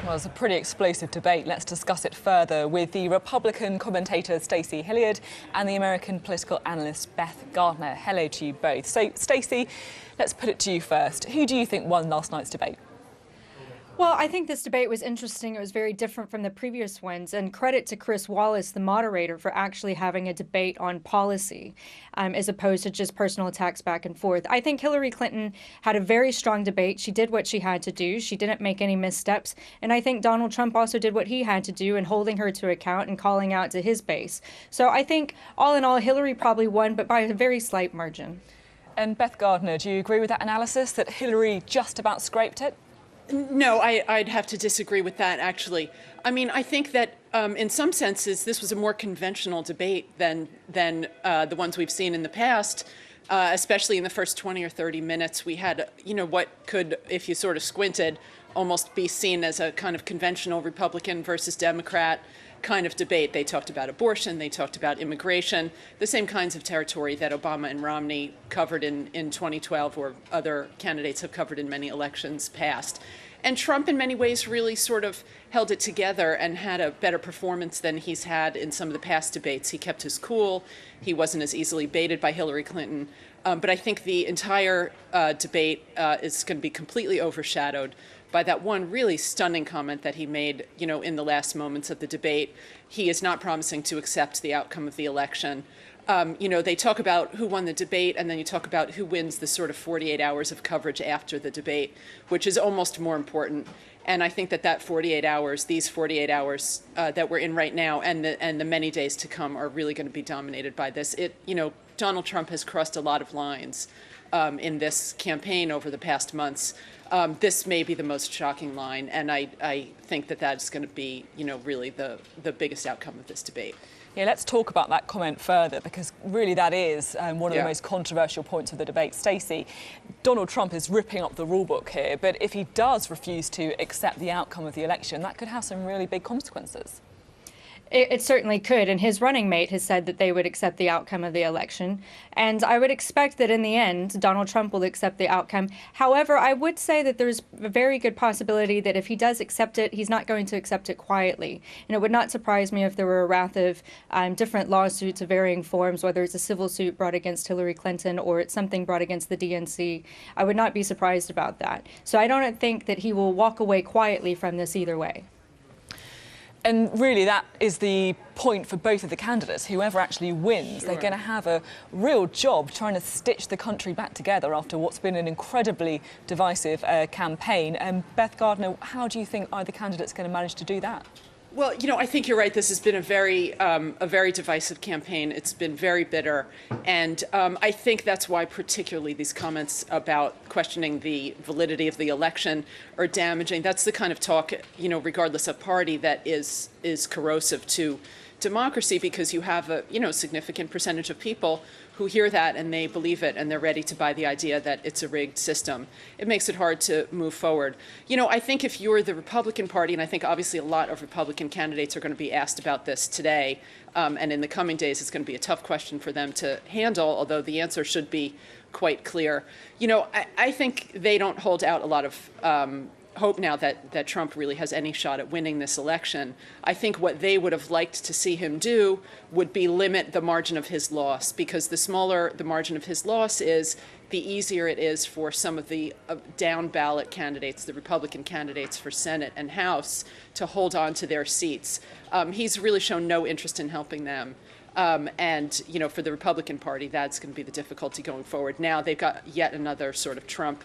Well, it's a pretty explosive debate. Let's discuss it further with the Republican commentator Stacey Hilliard and the American political analyst Beth Gardner. Hello to you both. So, Stacey, let's put it to you first. Who do you think won last night's debate? Well, I think this debate was interesting. It was very different from the previous ones. And credit to Chris Wallace, the moderator, for actually having a debate on policy as opposed to just personal attacks back and forth. I think Hillary Clinton had a very strong debate. She did what she had to do. She didn't make any missteps. And I think Donald Trump also did what he had to do in holding her to account and calling out to his base. So I think all in all, Hillary probably won, but by a very slight margin. And Beth Gardner, do you agree with that analysis that Hillary just about scraped it? No, I'd have to disagree with that, actually. I mean, I think that in some senses, this was a more conventional debate than the ones we've seen in the past, especially in the first 20 or 30 minutes. We had, what could, if you sort of squinted, almost be seen as a kind of conventional Republican versus Democrat kind of debate. They talked about abortion, they talked about immigration, the same kinds of territory that Obama and Romney covered in 2012 or other candidates have covered in many elections past. And Trump, in many ways, really sort of held it together and had a better performance than he's had in some of the past debates. He kept his cool. He wasn't as easily baited by Hillary Clinton. But I think the entire debate is going to be completely overshadowed by that one really stunning comment that he made, in the last moments of the debate. He is not promising to accept the outcome of the election. They talk about who won the debate, and then you talk about who wins the sort of 48 hours of coverage after the debate, which is almost more important. And I think that 48 hours, these 48 hours that we're in right now, and the many days to come are really going to be dominated by this. Donald Trump has crossed a lot of lines in this campaign over the past months. This may be the most shocking line, and I think that that's going to be, really the biggest outcome of this debate. Yeah, let's talk about that comment further, because really that is one of the most controversial points of the debate. Stacey, Donald Trump is ripping up the rule book here, but if he does refuse to accept the outcome of the election, that could have some really big consequences. It certainly could, and his running mate has said that they would accept the outcome of the election. And I would expect that in the end, Donald Trump will accept the outcome. However, I would say that there's a very good possibility that if he does accept it, he's not going to accept it quietly. And it would not surprise me if there were a raft of different lawsuits of varying forms, whether it's a civil suit brought against Hillary Clinton or it's something brought against the DNC. I would not be surprised about that. So I don't think that he will walk away quietly from this either way. And really, that is the point for both of the candidates. Whoever actually wins, they're going to have a real job trying to stitch the country back together after what's been an incredibly divisive campaign. Beth Gardner, how do you think either candidate's going to manage to do that? Well, I think you're right. This has been a very divisive campaign. It's been very bitter. And I think that's why particularly these comments about questioning the validity of the election are damaging. That's the kind of talk, regardless of party, that is corrosive to democracy, because you have a significant percentage of people who hear that and they believe it and they're ready to buy the idea that it's a rigged system. It makes it hard to move forward. I think if you're the Republican Party, and I think obviously a lot of Republican candidates are going to be asked about this today, and in the coming days it's going to be a tough question for them to handle, although the answer should be quite clear. I think they don't hold out a lot of hope now that Trump really has any shot at winning this election. I think what they would have liked to see him do would be limit the margin of his loss, because the smaller the margin of his loss is, the easier it is for some of the down ballot candidates, the Republican candidates for Senate and House, to hold on to their seats. He's really shown no interest in helping them. And for the Republican Party, that's going to be the difficulty going forward. Now they've got yet another sort of Trump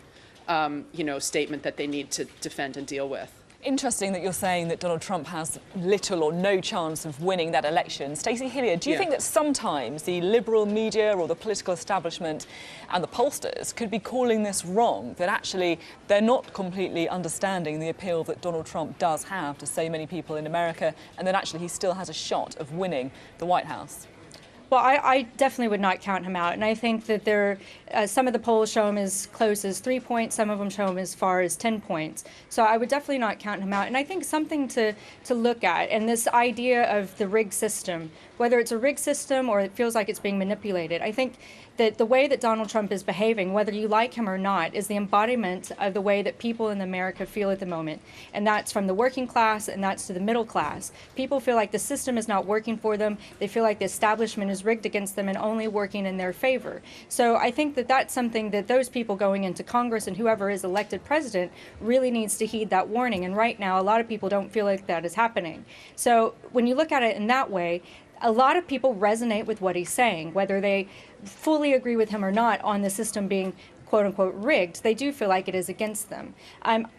statement that they need to defend and deal with. Interesting that you're saying that Donald Trump has little or no chance of winning that election. Stacey Hilliard, do you think that sometimes the liberal media or the political establishment and the pollsters could be calling this wrong, that actually they're not completely understanding the appeal that Donald Trump does have to so many people in America, and that actually he still has a shot of winning the White House? Well, I definitely would not count him out. And I think that some of the polls show him as close as 3 points. Some of them show him as far as 10 points. So I would definitely not count him out. And I think something to look at, and this idea of the rigged system, whether it's a rigged system or it feels like it's being manipulated, I think that the way that Donald Trump is behaving, whether you like him or not, is the embodiment of the way that people in America feel at the moment. And that's from the working class and that's to the middle class. People feel like the system is not working for them. They feel like the establishment is rigged against them and only working in their favor. So I think that that's something that those people going into Congress and whoever is elected president really needs to heed that warning. And right now, a lot of people don't feel like that is happening. So when you look at it in that way, a lot of people resonate with what he's saying, whether they fully agree with him or not on the system being quote unquote rigged. They do feel like it is against them.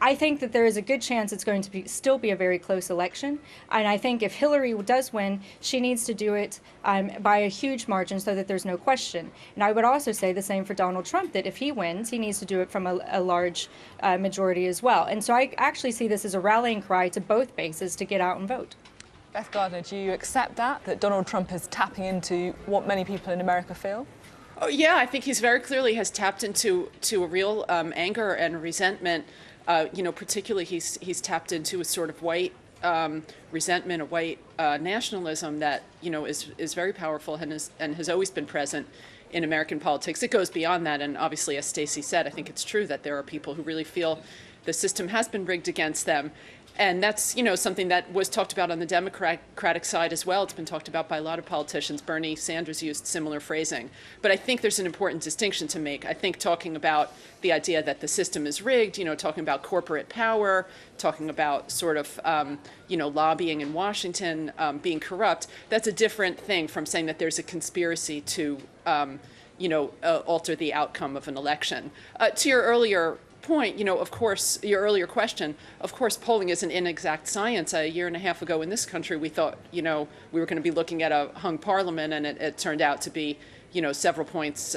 I think that there is a good chance it's going to still be a very close election. And I think if Hillary does win, she needs to do it by a huge margin so that there's no question. And I would also say the same for Donald Trump, that if he wins, he needs to do it from a large majority as well. And so I actually see this as a rallying cry to both bases to get out and vote. Beth Gardner, do you accept that Donald Trump is tapping into what many people in America feel? Oh, yeah, I think he's very clearly has tapped into a real anger and resentment. Particularly he's tapped into a sort of white resentment, a white nationalism that, is very powerful and has always been present in American politics. It goes beyond that. And obviously, as Stacey said, I think it's true that there are people who really feel the system has been rigged against them. And that's, something that was talked about on the Democratic side as well. It's been talked about by a lot of politicians. Bernie Sanders used similar phrasing. But I think there's an important distinction to make. I think talking about the idea that the system is rigged, talking about corporate power, talking about sort of, lobbying in Washington, being corrupt, that's a different thing from saying that there's a conspiracy to, alter the outcome of an election. To your earlier point, of course, your earlier question, of course, polling is an inexact science. A year and a half ago in this country, we thought, we were going to be looking at a hung parliament, and it turned out to be, several points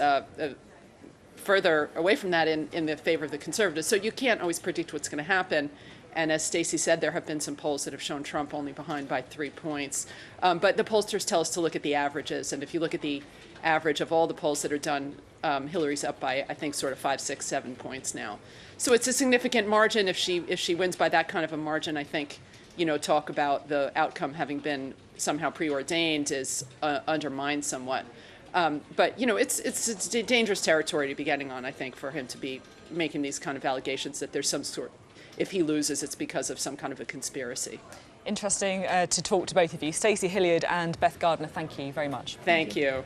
further away from that in the favor of the conservatives. So you can't always predict what's going to happen. And as Stacey said, there have been some polls that have shown Trump only behind by 3 points. But the pollsters tell us to look at the averages. And if you look at the average of all the polls that are done, Hillary's up by, I think, sort of 5, 6, 7 points now. So it's a significant margin. If she wins by that kind of a margin, I think, talk about the outcome having been somehow preordained is undermined somewhat. But, it's dangerous territory to be getting on, I think, for him to be making these kind of allegations that there's some sort, if he loses, it's because of some kind of a conspiracy. Interesting to talk to both of you. Stacey Hilliard and Beth Gardner, thank you very much. Thank you.